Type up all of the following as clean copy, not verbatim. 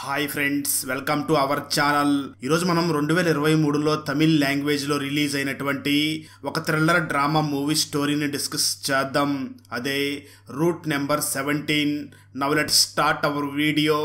Hi friends, welcome to our channel. ఈరోజు మనం 2023లో తమిళ్ లాంగ్వేజ్లో రిలీజ్ అయినటువంటి ఒక థ్రిల్లర్ డ్రామా మూవీ స్టోరీని డిస్కస్ చేద్దాం. అదే route number 17. Now let's start our video.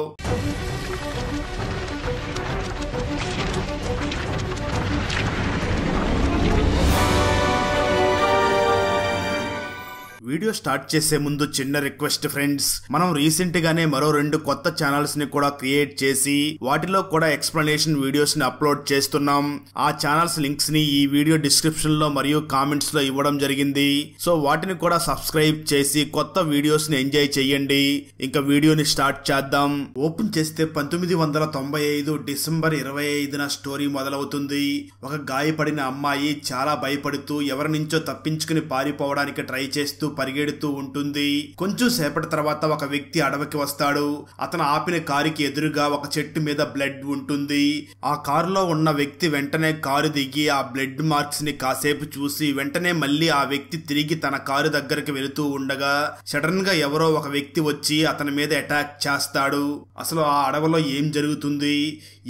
Video start చేసే ముందు చిన్న రిక్వెస్ట్ ఫ్రెండ్స్, మనం రీసెంట్ గానే మరో 2 కొత్త ఛానల్స్ ని కూడా క్రియేట్ చేసి వాటిలో కూడా ఎక్స్ప్లెనేషన్ వీడియోస్ ని అప్లోడ్ చేస్తున్నాం. ఆ ఛానల్స్ లింక్స్ ని ఈ వీడియో డిస్క్రిప్షన్ లో మరియు కామెంట్స్ లో ఇవ్వడం జరిగింది. సో వాటిని కూడా సబ్స్క్రైబ్ చేసి కొత్త వీడియోస్ ని ఎంజాయ్ చేయండి. ఇంకా వీడియోని స్టార్ట్ చేద్దాం. ఓపెన్ చేస్తే 1995 డిసెంబర్ 25న స్టోరీ మొదలవుతుంది. ఒక గాయపడిన అమ్మాయి చాలా భయపడుతూ ఎవరి నుంచో తప్పించుకుని పారిపోవడానికి ట్రై చేస్తూ పరిగెడుతూ ఉంటుంది. కొంచెం సేపటి తర్వాత ఒక వ్యక్తి అడవికి వస్తాడు. అతను ఆపిన కారుకి ఎదురుగా ఒక చెట్టు మీద బ్లడ్ ఉంటుంది. ఆ కారులో ఉన్న వ్యక్తి వెంటనే కారు దిగి ఆ బ్లడ్ మార్క్స్ ని కాసేపు చూసి వెంటనే మళ్ళీ ఆ వ్యక్తి తిరిగి తన కారు దగ్గరికి వెళుతూ ఉండగా సడన్ గా ఎవరో ఒక వ్యక్తి వచ్చి అతని మీద అటాక్ చేస్తాడు. అసలు ఆ అడవిలో ఏం జరుగుతుంది,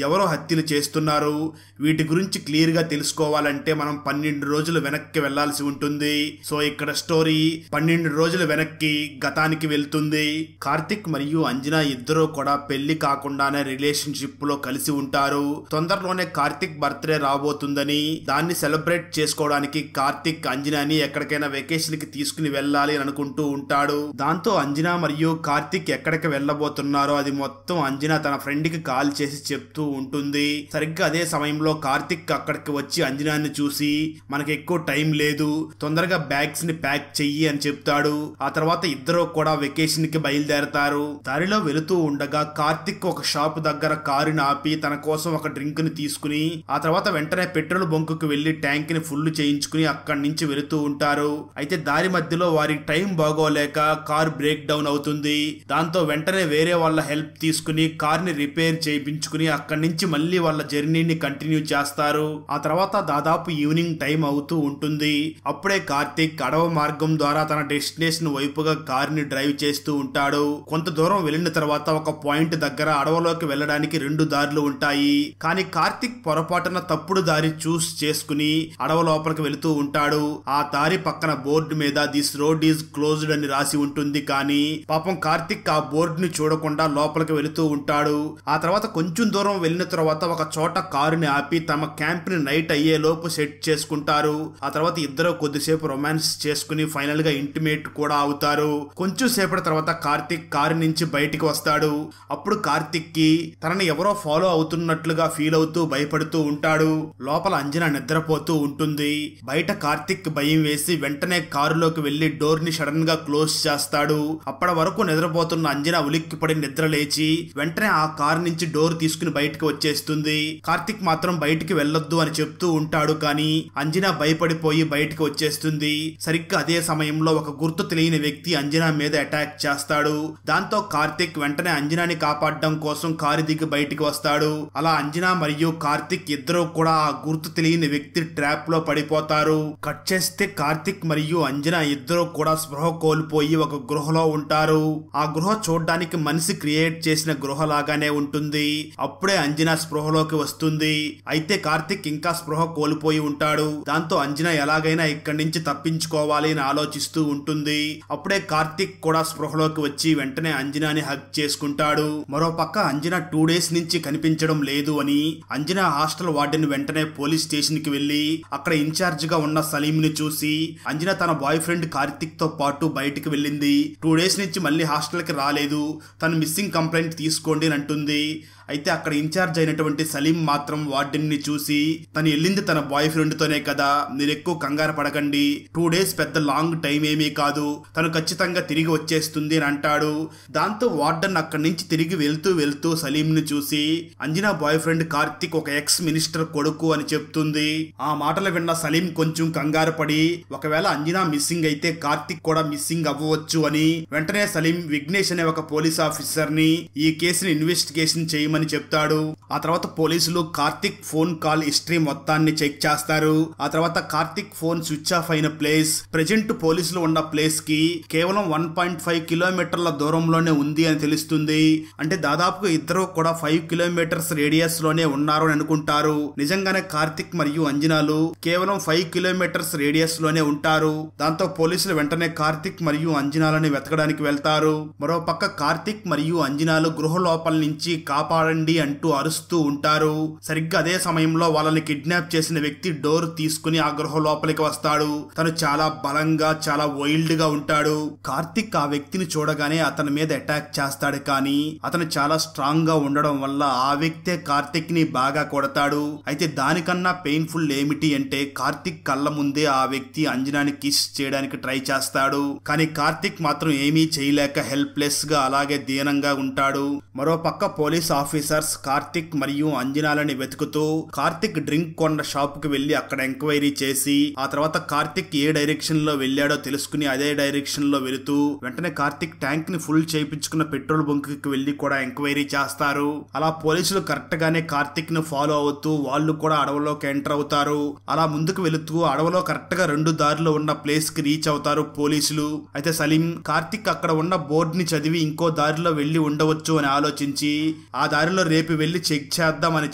ఎవరో హత్యలు చేస్తున్నారు, వీటి గురించి క్లియర్ గా తెలుసుకోవాలంటే మనం 12 రోజులు వెనక్కి వెళ్లాల్సి ఉంటుంది. సో ఇక్కడ స్టోరీ 12 రోజులు వెనక్కి గతానికి వెళ్తుంది. కార్తిక్ మరియు అంజనా ఇద్దరూ కూడా పెళ్లి కాకుండానే రిలేషన్షిప్ లో కలిసి ఉంటారు. తొందరలోనే కార్తిక్ బర్త్డే రాబోతుందని దాన్ని సెలబ్రేట్ చేసుకోవడానికి కార్తిక్ అంజనాని ఎక్కడికైనా వెకేషన్ కి తీసుకుని వెళ్ళాలి అని అనుకుంటూ ఉంటాడు. దాంతో అంజనా మరియు కార్తిక్ ఎక్కడికి వెళ్ళబోతున్నారో అది మొత్తం అంజనా తన ఫ్రెండ్ కి కాల్ చేసి చెప్తూ ఉంటుంది. సరిగ్గా అదే సమయంలో కార్తిక్ అక్కడికి వచ్చి అంజనాని చూసి మనకి ఎక్కువ టైం లేదు, తొందరగా బ్యాగ్స్ ని ప్యాక్ చెయ్యి అని చెప్తాడు. ఆ తర్వాత ఇద్దరు కూడా వెకేషన్ కి బయలుదేరతారు. దారిలో వెళుతూ ఉండగా కార్తిక్ ఒక షాప్ దగ్గర కారుని ఆపి తన కోసం ఒక డ్రింక్ ని తీసుకుని ఆ తర్వాత వెంటనే పెట్రోల్ బంకుకు వెళ్లి ట్యాంక్ ని ఫుల్ చేయించుకుని అక్కడి నుంచి వెళుతూ ఉంటారు. అయితే దారి మధ్యలో వారికి టైం బాగోలేక కార్ బ్రేక్ డౌన్ అవుతుంది. దాంతో వెంటనే వేరే వాళ్ళ హెల్ప్ తీసుకుని కార్ ని రిపేర్ చేయించుకుని అక్కడి నుంచి మళ్ళీ వాళ్ళ జర్నీని కంటిన్యూ చేస్తారు. ఆ తర్వాత దాదాపు ఈవినింగ్ టైం అవుతూ ఉంటుంది. అప్పుడే కార్తిక్ అడవి మార్గం ద్వారా తన డెస్టినేషన్ వైపుగా కార్ ని డ్రైవ్ చేస్తూ ఉంటాడు. కొంత దూరం వెళ్లిన తర్వాత ఒక పాయింట్ దగ్గర అడవిలోకి వెళ్లడానికి 2 దారులు ఉంటాయి. కానీ కార్తిక్ పొరపాటున తప్పుడు దారి చూస్ చేసుకుని అడవి లోపలికి వెళుతూ ఉంటాడు. ఆ దారి పక్కన బోర్డు మీద దిస్ రోడ్ ఈజ్ క్లోజ్డ్ అని రాసి ఉంటుంది. కానీ పాపం కార్తిక్ ఆ బోర్డు ని చూడకుండా లోపలికి వెళుతూ ఉంటాడు. ఆ తర్వాత కొంచెం దూరం వెళ్లిన తర్వాత ఒక చోట కారుని ఆపి తమ క్యాంప్ ని నైట్ అయ్యే లోపు సెట్ చేసుకుంటారు. ఆ తర్వాత ఇద్దరు కొద్దిసేపు రొమాన్స్ చేసుకుని ఫైనల్ గా ఇంటిమేట్ కూడా అవుతారు. కొంచెం సేపటి తర్వాత కార్తిక్ కారు నుంచి బయటికి వస్తాడు. అప్పుడు కార్తిక్ కి తనని ఎవరో ఫాలో అవుతున్నట్లుగా ఫీల్ అవుతూ భయపడుతూ ఉంటాడు. లోపల అంజనా నిద్రపోతూ ఉంటుంది. బయట కార్తిక్ భయం వేసి వెంటనే కారులోకి వెళ్లి డోర్ ని సడన్ గా క్లోజ్ చేస్తాడు. అప్పటి వరకు నిద్రపోతున్న అంజనా ఉలిక్కిపడి నిద్ర లేచి వెంటనే ఆ కారు నుంచి డోర్ తీసుకుని బయటకు వచ్చేస్తుంది. కార్తిక్ మాత్రం బయటికి వెళ్లొద్దు అని చెప్తూ ఉంటాడు. కానీ అంజనా భయపడిపోయి బయటకు వచ్చేస్తుంది. సరిగ్గా అదే సమయంలో ఒక గుర్తు తెలియని వ్యక్తి అంజనా మీద అటాక్ చేస్తాడు. దాంతో కార్తిక్ వెంటనే అంజనాని కాపాడడం కోసం కారు దిగి బయటికి వస్తాడు. అలా అంజనా మరియు కార్తిక్ ఇద్దరు కూడా ఆ గుర్తు తెలియని వ్యక్తి ట్రాప్ లో పడిపోతారు. కట్ చేస్తే కార్తిక్ మరియు అంజనా ఇద్దరు కూడా స్పృహ కోల్పోయి ఒక గృహలో ఉంటారు. ఆ గృహ చూడడానికి మనిషి క్రియేట్ చేసిన గృహ లాగానే ఉంటుంది. అప్పుడే అంజనా స్పృహలోకి వస్తుంది. అయితే కార్తిక్ ఇంకా స్పృహ కోల్పోయి ఉంటాడు. దాంతో అంజనా ఎలాగైనా ఇక్కడి నుంచి తప్పించుకోవాలి అని ఆలోచిస్తూ ఉంటుంది. అప్పుడే కార్తిక్ కూడా స్పృహలోకి వచ్చి వెంటనే అంజనాని హగ్ చేసుకుంటాడు. మరో పక్క అంజనా 2 డేస్ నుంచి కనిపించడం లేదు అని అంజనా హాస్టల్ వార్డెన్ వెంటనే పోలీస్ స్టేషన్ కి వెళ్లి అక్కడ ఇన్ఛార్జ్ గా ఉన్న సలీం ని చూసి అంజనా తన బాయ్ ఫ్రెండ్ కార్తిక్ తో పాటు బయటికి వెళ్ళింది, 2 డేస్ నుంచి మళ్ళీ హాస్టల్ కి రాలేదు, తను మిస్సింగ్ కంప్లైంట్ తీసుకోండి అని అంటుంది. అయితే అక్కడ ఇన్ఛార్జ్ అయినటువంటి సలీం మాత్రం వార్డెన్ ని చూసి తను వెళ్ళింది తన బాయ్ ఫ్రెండ్ తోనే కదా, మీరు ఎక్కువ కంగారు పడకండి, 2 డేస్ పెద్ద లాంగ్ టైం ఏమీ కాదు, తను ఖచ్చితంగా తిరిగి వచ్చేస్తుంది అని అంటాడు. దాంతో వార్డెన్ అక్కడి నుంచి తిరిగి వెళ్తూ సలీం ని చూసి అంజనా బాయ్ ఫ్రెండ్ కార్తిక్ ఒక ఎక్స్ మినిస్టర్ కొడుకు అని చెప్తుంది. ఆ మాటలు విన్న సలీం కొంచెం కంగారు పడి ఒకవేళ అంజనా మిస్సింగ్ అయితే కార్తిక్ కూడా మిస్సింగ్ అవ్వవచ్చు అని వెంటనే సలీం విఘ్నేష్ అనే ఒక పోలీస్ ఆఫీసర్ ని ఈ కేసుని ఇన్వెస్టిగేషన్ చేయమని చెప్తాడు. ఆ తర్వాత పోలీసులు కార్తిక్ ఫోన్ కాల్ హిస్టరీ మొత్తాన్ని చెక్ చేస్తారు. ఆ తర్వాత కార్తిక్ ఫోన్ స్విచ్ ఆఫ్ అయిన ప్లేస్ ప్రెజెంట్ పోలీసులు ఉన్న ప్లేస్ కి కేవలం 1.5 కిలోమీటర్ల దూరంలోనే ఉంది అని తెలుస్తుంది. అంటే దాదాపుగా ఇద్దరు కూడా 5 కిలోమీటర్స్ రేడియస్ లోనే ఉన్నారు అని అనుకుంటారు. నిజంగానే కార్తిక్ మరియు అంజనాలు కేవలం 5 కిలోమీటర్స్ రేడియస్ లోనే ఉంటారు. దాంతో పోలీసులు వెంటనే కార్తిక్ మరియు అంజనాలని వెతకడానికి వెళ్తారు. మరో పక్క కార్తిక్ మరియు అంజనాలు గృహ లోపల నుంచి కాపాడండి అంటూ అరుస్తూ ఉంటారు. సరిగ్గా అదే సమయంలో వాళ్ళని కిడ్నాప్ చేసిన వ్యక్తి డోర్ తీసుకుని ఆ గృహ లోపలికి వస్తాడు. తను చాలా బలంగా చాలా వైల్డ్ గా ఉంటాడు. కార్తిక్ ఆ వ్యక్తిని చూడగానే అతని మీద అటాక్ చేస్తాడు. కానీ అతను చాలా స్ట్రాంగ్ గా ఉండడం వల్ల ఆ వ్యక్తే కార్తిక్ ని బాగా కొడతాడు. అయితే దానికన్నా పెయిన్ఫుల్ ఏమిటి అంటే కార్తిక్ కళ్ళ ముందే ఆ వ్యక్తి అంజనాని కిస్ చేయడానికి ట్రై చేస్తాడు. కానీ కార్తిక్ మాత్రం ఏమీ చేయలేక హెల్ప్లెస్ గా అలాగే దీనంగా ఉంటాడు. మరో పక్క పోలీస్ ఆఫీసర్స్ కార్తిక్ మరియు అంజనాలని వెతుకుతూ కార్తిక్ డ్రింక్ కొన్న షాప్ కి వెళ్లి అక్కడ ఎంక్వైరీ చేసి ఆ తర్వాత కార్తిక్ ఏ డైరెక్షన్ లో వెళ్ళాడో తెలుసుకుని అదే డైరెక్షన్ లో వెళుతూ వెంటనే కార్తిక్ ట్యాంక్ ని ఫుల్ చేయించుకున్న పెట్రోల్ బంక్ కి వెళ్లి కూడా ఎంక్వైరీ చేస్తారు. అలా పోలీసులు కరెక్ట్ గానే కార్తిక్ ను ఫాలో అవుతూ వాళ్ళు కూడా అడవిలోకి ఎంటర్ అవుతారు. అలా ముందుకు వెళుతూ అడవిలో కరెక్ట్ గా 2 దారులు ఉన్న ప్లేస్ కి రీచ్ అవుతారు పోలీసులు. అయితే సలీం కార్తిక్ అక్కడ ఉన్న బోర్డు ని చదివి ఇంకో దారిలో వెళ్లి ఉండవచ్చు అని ఆలోచించి ఆ దారిలో రేపు వెళ్లి చెక్ చేద్దాం అని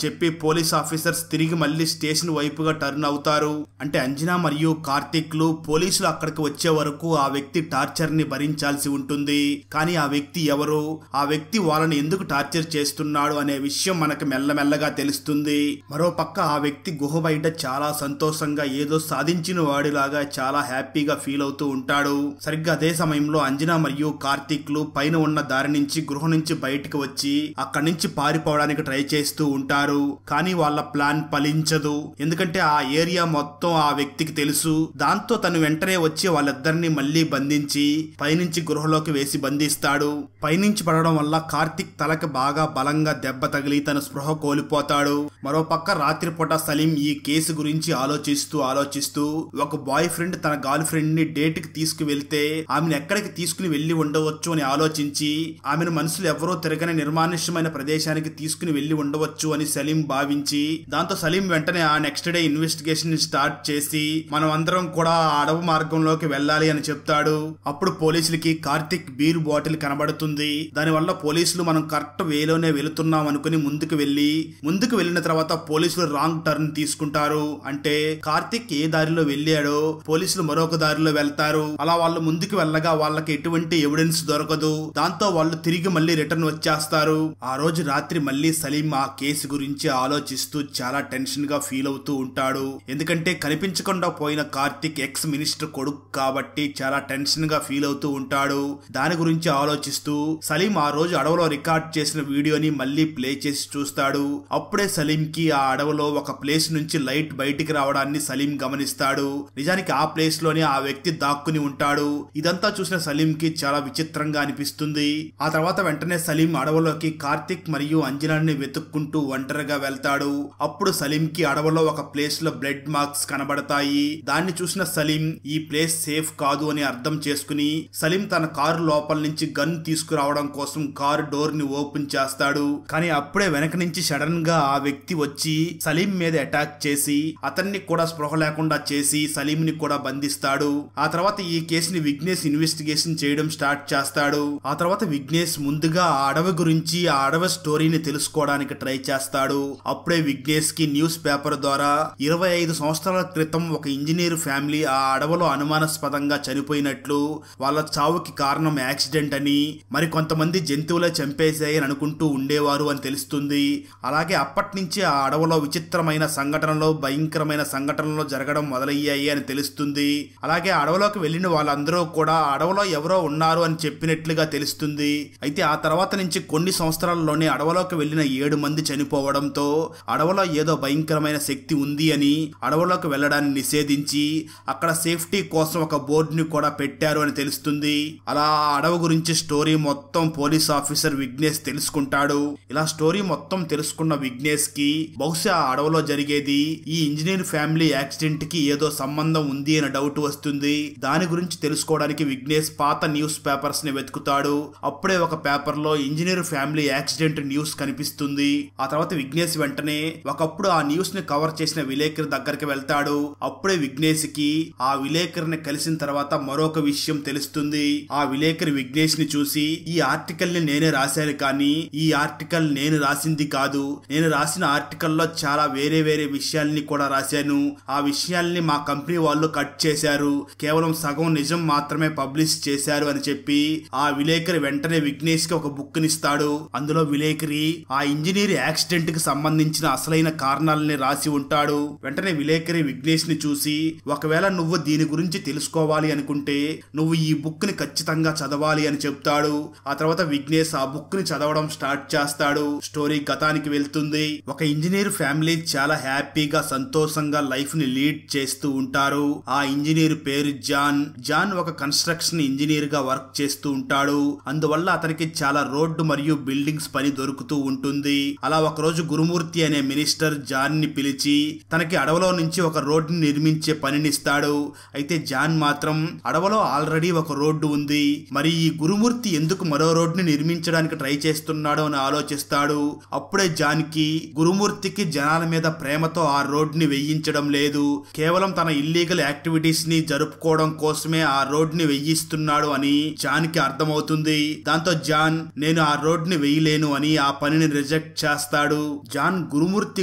చెప్పి పోలీస్ ఆఫీసర్స్ తిరిగి మళ్లీ స్టేషన్ వైపుగా టర్న్ అవుతారు. అంటే అంజనా మరియు కార్తిక్ లు పోలీసులు అక్కడికి వచ్చే వరకు ఆ వ్యక్తి టార్చర్ ని భరించాల్సి ఉంటుంది. కానీ ఆ వ్యక్తి ఎవరు, ఆ వ్యక్తి వాళ్ళని ఎందుకు టార్చర్ చేస్తున్నాడు అనే విషయం మనకు మెల్లమెల్లగా తెలుస్తుంది. మరో పక్క ఆ వ్యక్తి గుహ బయట చాలా సంతోషంగా ఏదో సాధించిన వాడిలాగా చాలా హ్యాపీగా ఫీల్ అవుతూ ఉంటాడు. సరిగ్గా అదే సమయంలో అంజనా మరియు కార్తిక్ లు పైన ఉన్న దారి నుంచి గృహ నుంచి బయటకు వచ్చి అక్కడి నుంచి పారిపోవడానికి ట్రై చేస్తూ ఉంటారు. కానీ వాళ్ళ ప్లాన్ ఫలించదు. ఎందుకంటే ఆ ఏరియా మొత్తం ఆ వ్యక్తికి తెలుసు. దాంతో తను వెంటనే వచ్చి వాళ్ళిద్దరిని మళ్లీ బంధించి పైనుంచి గృహలోకి వేసి బంధిస్తాడు. పైనుంచి పడడం వల్ల కార్తిక్ తలకి బాగా బలంగా దెబ్బ తగిలి తన స్పృహ కోల్పోతాడు. మరో పక్క రాత్రిపూట సలీం ఈ కేసు గురించి ఆలోచిస్తూ ఒక బాయ్ ఫ్రెండ్ తన గర్ల్ ఫ్రెండ్ ని డేట్ కి తీసుకువెళ్తే ఆమెను ఎక్కడికి తీసుకుని వెళ్లి ఉండవచ్చు అని ఆలోచించి ఆమెను మనుషులు ఎవరో తిరగని నిర్మానుష్యమైన ప్రదేశానికి తీసుకుని వెళ్లి ఉండవచ్చు అని సలీం భావించి దాంతో సలీం వెంటనే ఆ నెక్స్ట్ డే ఇన్వెస్టిగేషన్ స్టార్ట్ చేసి మనం అందరం కూడా అడవి మార్గంలోకి వెళ్ళాలి అని చెప్తాడు. అప్పుడు పోలీసులకి కార్తిక్ బీర్ బాటిల్ కనబడుతుంది. దానివల్ల పోలీసులు మనం కరెక్ట్ వేలోనే వెళుతున్నాం అనుకుని ముందుకు వెళ్ళిన తర్వాత పోలీసులు రాంగ్ టర్న్ తీసుకుంటారు. అంటే కార్తిక్ ఏ దారిలో వెళ్ళాడో పోలీసులు మరొక దారిలో వెళ్తారు. అలా వాళ్ళు ముందుకు వెళ్ళగా వాళ్ళకి ఎటువంటి ఎవిడెన్స్ దొరకదు. దాంతో వాళ్ళు తిరిగి మళ్ళీ రిటర్న్ వచ్చేస్తారు. ఆ రోజు రాత్రి మళ్ళీ సలీం ఆ కేసు గురించి ఆలోచిస్తూ చాలా టెన్షన్ గా ఫీల్ అవుతూ ఉంటాడు. ఎందుకంటే కనిపించకుండా పోయిన కార్తిక్ ఎక్స్ మినిస్టర్ కొడుకు కాబట్టి చాలా టెన్షన్ గా ఫీల్ అవుతూ ఉంటాడు. దాని గురించి ఆలోచిస్తూ సలీం ఆ రోజు అడవిలో రికార్డ్ చేసిన వీడియోని మళ్ళీ ప్లే చేసి చూస్తాడు. అప్పుడే సలీం కి ఆ అడవిలో ఒక ప్లేస్ నుంచి లైట్ బయటికి రావడాన్ని సలీం గమనిస్తాడు. నిజానికి ఆ ప్లేస్ లోనే ఆ వ్యక్తి దాక్కుని ఉంటాడు. ఇదంతా చూసిన సలీం కి చాలా విచిత్రంగా అనిపిస్తుంది. ఆ తర్వాత వెంటనే సలీం అడవిలోకి కార్తిక్ మరియు అంజనాని వెతుక్కుంటూ ఒంటరిగా వెళ్తాడు. అప్పుడు సలీం కి అడవిలో ఒక ప్లేస్ లో బ్లడ్ మార్క్స్ కనబడతాయి. దాన్ని చూసిన సలీం ఈ ప్లేస్ సేఫ్ కాదు అని అర్థం చేసుకుని సలీం తన కారు లోపల నుంచి గన్ తీసుకురావడం కోసం కారు డోర్ ని ఓపెన్ చేస్తాడు. కానీ అప్పుడే వెనక నుంచి సడన్ గా ఆ వ్యక్తి వచ్చి సలీం మీద అటాక్ చేసి అతన్ని కూడా స్పృహ లేకుండా చేసి సలీం ని కూడా బంధిస్తాడు. ఆ తర్వాత ఈ కేసుని విఘ్నేష్ ఇన్వెస్టిగేషన్ చేయడం స్టార్ట్ చేస్తాడు. ఆ తర్వాత విఘ్నేష్ ముందుగా ఆ అడవి గురించి ఆ అడవి స్టోరీని తెలుసుకోవడానికి ట్రై చేస్తాడు. అప్పుడే విఘ్నేష్ కి న్యూస్ పేపర్ ద్వారా 25 సంవత్సరాల క్రితం ఒక ఇంజనీర్ ఫ్యామిలీ ఆ అడవిలో అనుమానాస్పదంగా చనిపోయినట్లు, వాళ్ళ చావుకి కారణం యాక్సిడెంట్ అని, మరి కొంతమంది జంతువులే చంపేశాయని అనుకుంటూ ఉండేవారు అని తెలుస్తుంది. అలాగే అప్పటి నుంచి ఆ అడవిలో విచిత్రమైన సంఘటనలు భయంకరమైన సంఘటనలు జరగడం మొదలయ్యాయి అని తెలుస్తుంది. అలాగే అడవిలోకి వెళ్లిన వాళ్ళందరూ కూడా అడవిలో ఎవరో ఉన్నారు అని చెప్పినట్లుగా తెలుస్తుంది. అయితే ఆ తర్వాత నుంచి కొన్ని సంవత్సరాల్లోనే అడవిలోకి వెళ్లిన 7 మంది చనిపోవడంతో అడవిలో ఏదో భయంకరమైన శక్తి ఉంది అని అడవిలోకి వెళ్లడాన్ని నిషేధించి అక్కడ సేఫ్టీ కోసం ఒక బోర్డుని కూడా పెట్టారు అని తెలుస్తుంది. అలా అడవి గురించి స్టోరీ మొత్తం పోలీస్ ఆఫీసర్ విఘ్నేష్ తెలుసుకుంటాడు. ఇలా స్టోరీ మొత్తం తెలుసుకున్న విఘ్నేష్ కి బహుశా ఆ అడవిలో జరిగేది ఈ ఇంజనీర్ ఫ్యామిలీ యాక్సిడెంట్ కి ఏదో సంబంధం ఉంది అనే డౌట్ వస్తుంది. దాని గురించి తెలుసుకోవడానికి విఘ్నేష్ పాత న్యూస్ పేపర్స్ ని వెతుకుతాడు. అప్పుడే ఒక పేపర్ లో ఇంజనీర్ ఫ్యామిలీ యాక్సిడెంట్ న్యూస్ కనిపిస్తుంది. ఉంటుంది. ఆ తర్వాత విఘ్నేష్ వెంటనే ఒకప్పుడు ఆ న్యూస్ ని కవర్ చేసిన విలేకరి దగ్గరికి వెళ్తాడు. అప్పుడే విఘ్నేష్ కి ఆ విలేకరిని కలిసిన తర్వాత మరొక విషయం తెలుస్తుంది. ఆ విలేకరి విఘ్నేష్ ని చూసి, ఈ ఆర్టికల్ ని నేనే రాశాను, కానీ ఈ ఆర్టికల్ నేను రాసింది కాదు. నేను రాసిన ఆర్టికల్ లో చాలా వేరే వేరే విషయాల్ని కూడా రాశాను. ఆ విషయాల్ని మా కంపెనీ వాళ్ళు కట్ చేశారు. కేవలం సగం నిజం మాత్రమే పబ్లిష్ చేశారు అని చెప్పి ఆ విలేకరి వెంటనే విఘ్నేష్ కి ఒక బుక్ నిస్తాడు. అందులో విలేకరి ఆ ఇంజనీర్ యాక్సిడెంట్ కి సంబంధించిన అసలైన కారణాలని రాసి ఉంటాడు. వెంటనే విలేకరి విఘ్నేష్ ని చూసి, ఒకవేళ నువ్వు దీని గురించి తెలుసుకోవాలి అనుకుంటే నువ్వు ఈ బుక్ ని ఖచ్చితంగా చదవాలి అని చెప్తాడు. ఆ తర్వాత విఘ్నేష్ ఆ బుక్ ని చదవడం స్టార్ట్ చేస్తాడు. స్టోరీ గతానికి వెళ్తుంది. ఒక ఇంజనీర్ ఫ్యామిలీ చాలా హ్యాపీగా సంతోషంగా లైఫ్ ని లీడ్ చేస్తూ ఉంటారు. ఆ ఇంజనీర్ పేరు జాన్. జాన్ ఒక కన్స్ట్రక్షన్ ఇంజనీర్ గా వర్క్ చేస్తూ ఉంటాడు. అందువల్ల అతనికి చాలా రోడ్డు మరియు బిల్డింగ్స్ పని దొరుకుతూ ఉంటుంది. అలా ఒక రోజు గురుమూర్తి అనే మినిస్టర్ జాన్ ని పిలిచి తనకి అడవిలో నుంచి ఒక రోడ్డుని నిర్మించే పనినిస్తాడు. అయితే జాన్ మాత్రం అడవిలో ఆల్రెడీ ఒక రోడ్డు ఉంది, మరి ఈ గురుమూర్తి ఎందుకు మరో రోడ్డుని నిర్మించడానికి ట్రై చేస్తున్నాడు అని ఆలోచిస్తాడు. అప్పుడే జాన్ కి గురుమూర్తికి జనాల మీద ప్రేమతో ఆ రోడ్డుని వెయ్యించడం లేదు, కేవలం తన ఇల్లీగల్ యాక్టివిటీస్ ని జరుపుకోవడం కోసమే ఆ రోడ్డుని వెయ్యిస్తున్నాడు అని జాన్ కి అర్థమవుతుంది. దాంతో జాన్ నేను ఆ రోడ్డుని వెయ్యలేను అని ఆ పనిని రిజెక్ట్ చేస్తాడు. జాన్ గురుమూర్తి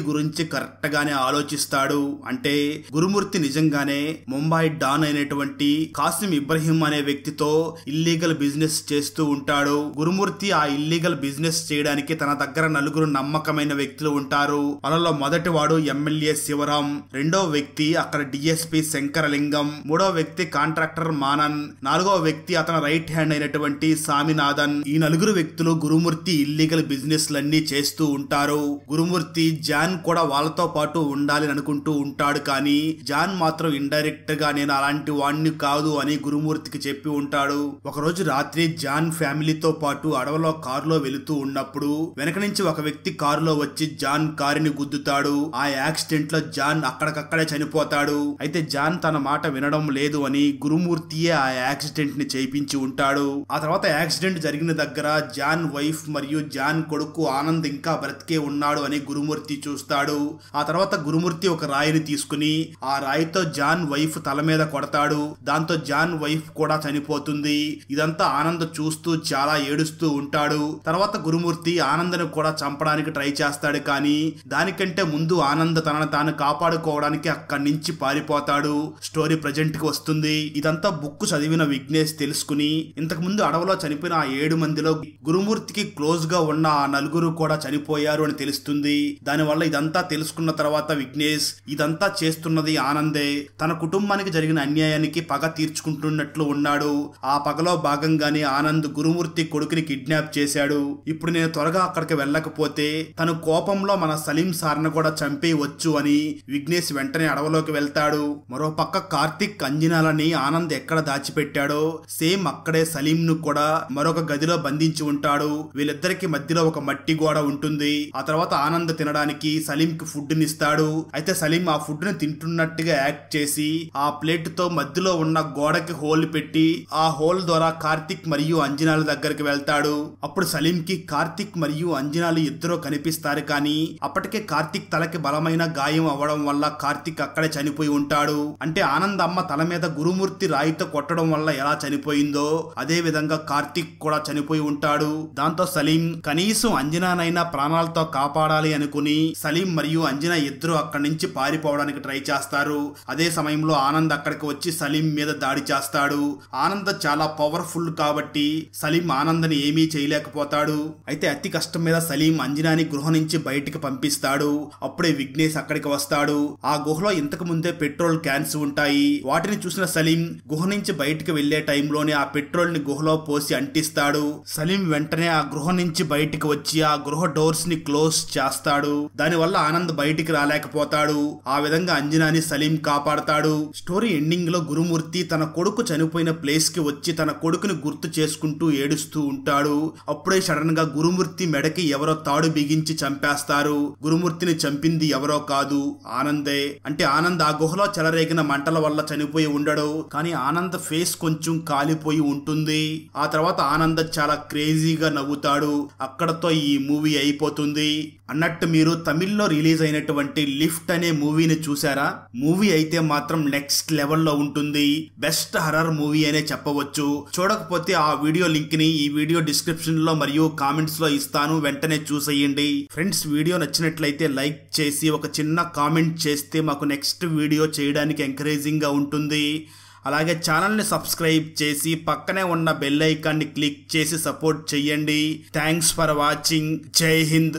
గురించి కరెక్ట్ గానే ఆలోచిస్తాడు. అంటే గురుమూర్తి నిజంగానే ముంబై డాన్ అయినటువంటి కాసిం ఇబ్రహీం అనే వ్యక్తితో ఇల్లీగల్ బిజినెస్ చేస్తూ ఉంటాడు. గురుమూర్తి ఆ ఇల్లీగల్ బిజినెస్ చేయడానికి తన దగ్గర నలుగురు నమ్మకమైన వ్యక్తులు ఉంటారు. వాళ్ళలో మొదటి వాడు ఎమ్మెల్యే శివరాం, రెండో వ్యక్తి అక్కడ డిఎస్పీ శంకరలింగం, మూడో వ్యక్తి కాంట్రాక్టర్ మానన్, నాలుగో వ్యక్తి అతని రైట్ హ్యాండ్ అయినటువంటి సామినాథన్. ఈ నలుగురు వ్యక్తులు గురుమూర్తి ఇల్లీగల్ బిజినెస్ లన్నీ చేస్తూ ఉంటారు. గురుమూర్తి జాన్ కూడా వాళ్ళతో పాటు ఉండాలని అనుకుంటూ ఉంటాడు, కానీ జాన్ మాత్రం ఇండైరెక్ట్ గా నేను అలాంటి వాణ్ణి కాదు అని గురుమూర్తికి చెప్పి ఉంటాడు. ఒకరోజు రాత్రి జాన్ ఫ్యామిలీతో పాటు అడవిలో కారులో వెళుతూ ఉన్నప్పుడు వెనక నుంచి ఒక వ్యక్తి కారులో వచ్చి జాన్ కారుని గుద్దుతాడు. ఆ యాక్సిడెంట్ లో జాన్ అక్కడికక్కడే చనిపోతాడు. అయితే జాన్ తన మాట వినడం లేదు అని గురుమూర్తియే ఆ యాక్సిడెంట్ ని చేయించి ఉంటాడు. ఆ తర్వాత యాక్సిడెంట్ జరిగిన దగ్గర జాన్ వైఫ్ మరియు జాన్ కొడుకు ఆనంద్ ఇంకా బ్రతికే ఉన్నాడు అని గురుమూర్తి చూస్తాడు. ఆ తర్వాత గురుమూర్తి ఒక రాయిని తీసుకుని ఆ రాయితో జాన్ వైఫ్ తల మీద కొడతాడు. దాంతో జాన్ వైఫ్ కూడా చనిపోతుంది. ఇదంతా ఆనంద్ చూస్తూ చాలా ఏడుస్తూ ఉంటాడు. తర్వాత గురుమూర్తి ఆనంద్ను కూడా చంపడానికి ట్రై చేస్తాడు, కానీ దానికంటే ముందు ఆనంద్ తనను తాను కాపాడుకోవడానికి అక్కడి నుంచి పారిపోతాడు. స్టోరీ ప్రజెంట్ కి వస్తుంది. ఇదంతా బుక్ చదివిన విఘ్నేష్ తెలుసుకుని ఇంతకు ముందు అడవిలో చనిపోయిన ఆ 7 మందిలో గురుమూర్తికి క్లోజ్ గా ఉన్న ఆ నలుగురు కూడా చనిపోయారు అని తెలుస్తుంది. దానివల్ల ఇదంతా తెలుసుకున్న తర్వాత విఘ్నేష్ ఇదంతా చేస్తున్నది ఆనందే, తన కుటుంబానికి జరిగిన అన్యాయానికి పగ తీర్చుకుంటున్నట్లు ఉన్నాడు. ఆ పగలో భాగంగానే ఆనంద్ గురుమూర్తి కొడుకుని కిడ్నాప్ చేశాడు. ఇప్పుడు నేను త్వరగా అక్కడికి వెళ్ళకపోతే తను కోపంలో మన సలీం సార్ను కూడా చంపేయవచ్చు అని విఘ్నేష్ వెంటనే అడవిలోకి వెళ్తాడు. మరో పక్క కార్తిక్ అంజనాలని ఆనంద్ ఎక్కడ దాచిపెట్టాడో సేమ్ అక్కడే సలీం ను కూడా మరొక గదిలో బంధించి ఉంటాడు. వీళ్ళిద్దరికి మధ్యలో ఒక మట్టి గోడ ఉంటుంది. ఆ తర్వాత ఆనంద్ తినడానికి సలీం కి ఫుడ్ నిస్తాడు. అయితే సలీం ఆ ఫుడ్ ని తింటున్నట్టుగా యాక్ట్ చేసి ఆ ప్లేట్ తో మధ్యలో ఉన్న గోడకి హోల్ పెట్టి ఆ హోల్ ద్వారా కార్తిక్ మరియు అంజనాల దగ్గరికి వెళ్తాడు. అప్పుడు సలీం కి కార్తిక్ మరియు అంజనాలు ఇద్దరు కనిపిస్తారు, కానీ అప్పటికే కార్తిక్ తలకి బలమైన గాయం అవ్వడం వల్ల కార్తిక్ అక్కడే చనిపోయి ఉంటాడు. అంటే ఆనంద్ అమ్మ తల మీద గురుమూర్తి రాయితో కొట్టడం వల్ల ఎలా చనిపోయిందో అదే విధంగా కార్తిక్ కూడా చనిపోయి ఉంటాడు. దాంతో సలీం కనీసం అంజనానైనా ప్రాణాలతో కాపాడాలి అనుకుని సలీం మరియు అంజనా ఇద్దరు అక్కడి నుంచి పారిపోవడానికి ట్రై చేస్తారు. అదే సమయంలో ఆనంద్ అక్కడికి వచ్చి సలీం మీద దాడి చేస్తాడు. ఆనంద్ చాలా పవర్ఫుల్ కాబట్టి సలీం ఆనంద్ని ఏమీ చేయలేకపోతాడు. అయితే అతి కష్టం మీద సలీం అంజనాని గృహ నుంచి బయటికి పంపిస్తాడు. అప్పుడే విఘ్నేష్ అక్కడికి వస్తాడు. ఆ గుహలో ఇంతకు ముందే పెట్రోల్ క్యాన్స్ ఉంటాయి. వాటిని చూసిన సలీం గుహ నుంచి బయటికి వెళ్లే టైంలోనే ఆ పెట్రోల్ ని గుహలో పోసి అంటిస్తాడు. సలీం వెంటనే ఆ గృహ నుంచి బయటికి వచ్చి ఆ గృహ డోర్స్ ని క్లోజ్ చేస్తాడు. దానివల్ల ఆనంద్ బయటికి రాలేకపోతాడు. ఆ విధంగా అంజనాని సలీం కాపాడతాడు. స్టోరీ ఎండింగ్ లో గురుమూర్తి తన కొడుకు చనిపోయిన ప్లేస్ కి వచ్చి తన కొడుకుని గుర్తు చేసుకుంటూ ఏడుస్తూ ఉంటాడు. అప్పుడే సడన్ గా గురుమూర్తి మెడకి ఎవరో తాడు బిగించి చంపేస్తారు. గురుమూర్తిని చంపింది ఎవరో కాదు, ఆనందే. అంటే ఆనంద్ ఆ గుహలో చెలరేగిన మంటల వల్ల చనిపోయి ఉండడు, కానీ ఆనంద్ ఫేస్ కొంచెం కాలిపోయి ఉంటుంది. ఆ తర్వాత ఆనంద్ చాలా క్రేజీగా నవ్వుతాడు. అక్కడతో ఈ మూవీ అయిపోతుంది. అన్నట్టు మీరు తమిళ్లో రిలీజ్ అయినటువంటి లిఫ్ట్ అనే మూవీని చూసారా? మూవీ అయితే మాత్రం నెక్స్ట్ లెవెల్లో ఉంటుంది. బెస్ట్ హర్రర్ మూవీ అనే చెప్పవచ్చు. చూడకపోతే ఆ వీడియో లింక్ ని ఈ వీడియో డిస్క్రిప్షన్ లో మరియు కామెంట్స్ లో ఇస్తాను, వెంటనే చూసేయండి. ఫ్రెండ్స్, వీడియో నచ్చినట్లయితే లైక్ చేసి ఒక చిన్న కామెంట్ చేస్తే మాకు నెక్స్ట్ వీడియో చేయడానికి ఎంకరేజింగ్ గా ఉంటుంది. అలాగే ఛానల్ని సబ్స్క్రైబ్ చేసి పక్కనే ఉన్న బెల్ ఐకాన్ని క్లిక్ చేసి సపోర్ట్ చేయండి. Thanks for watching. జై హింద్.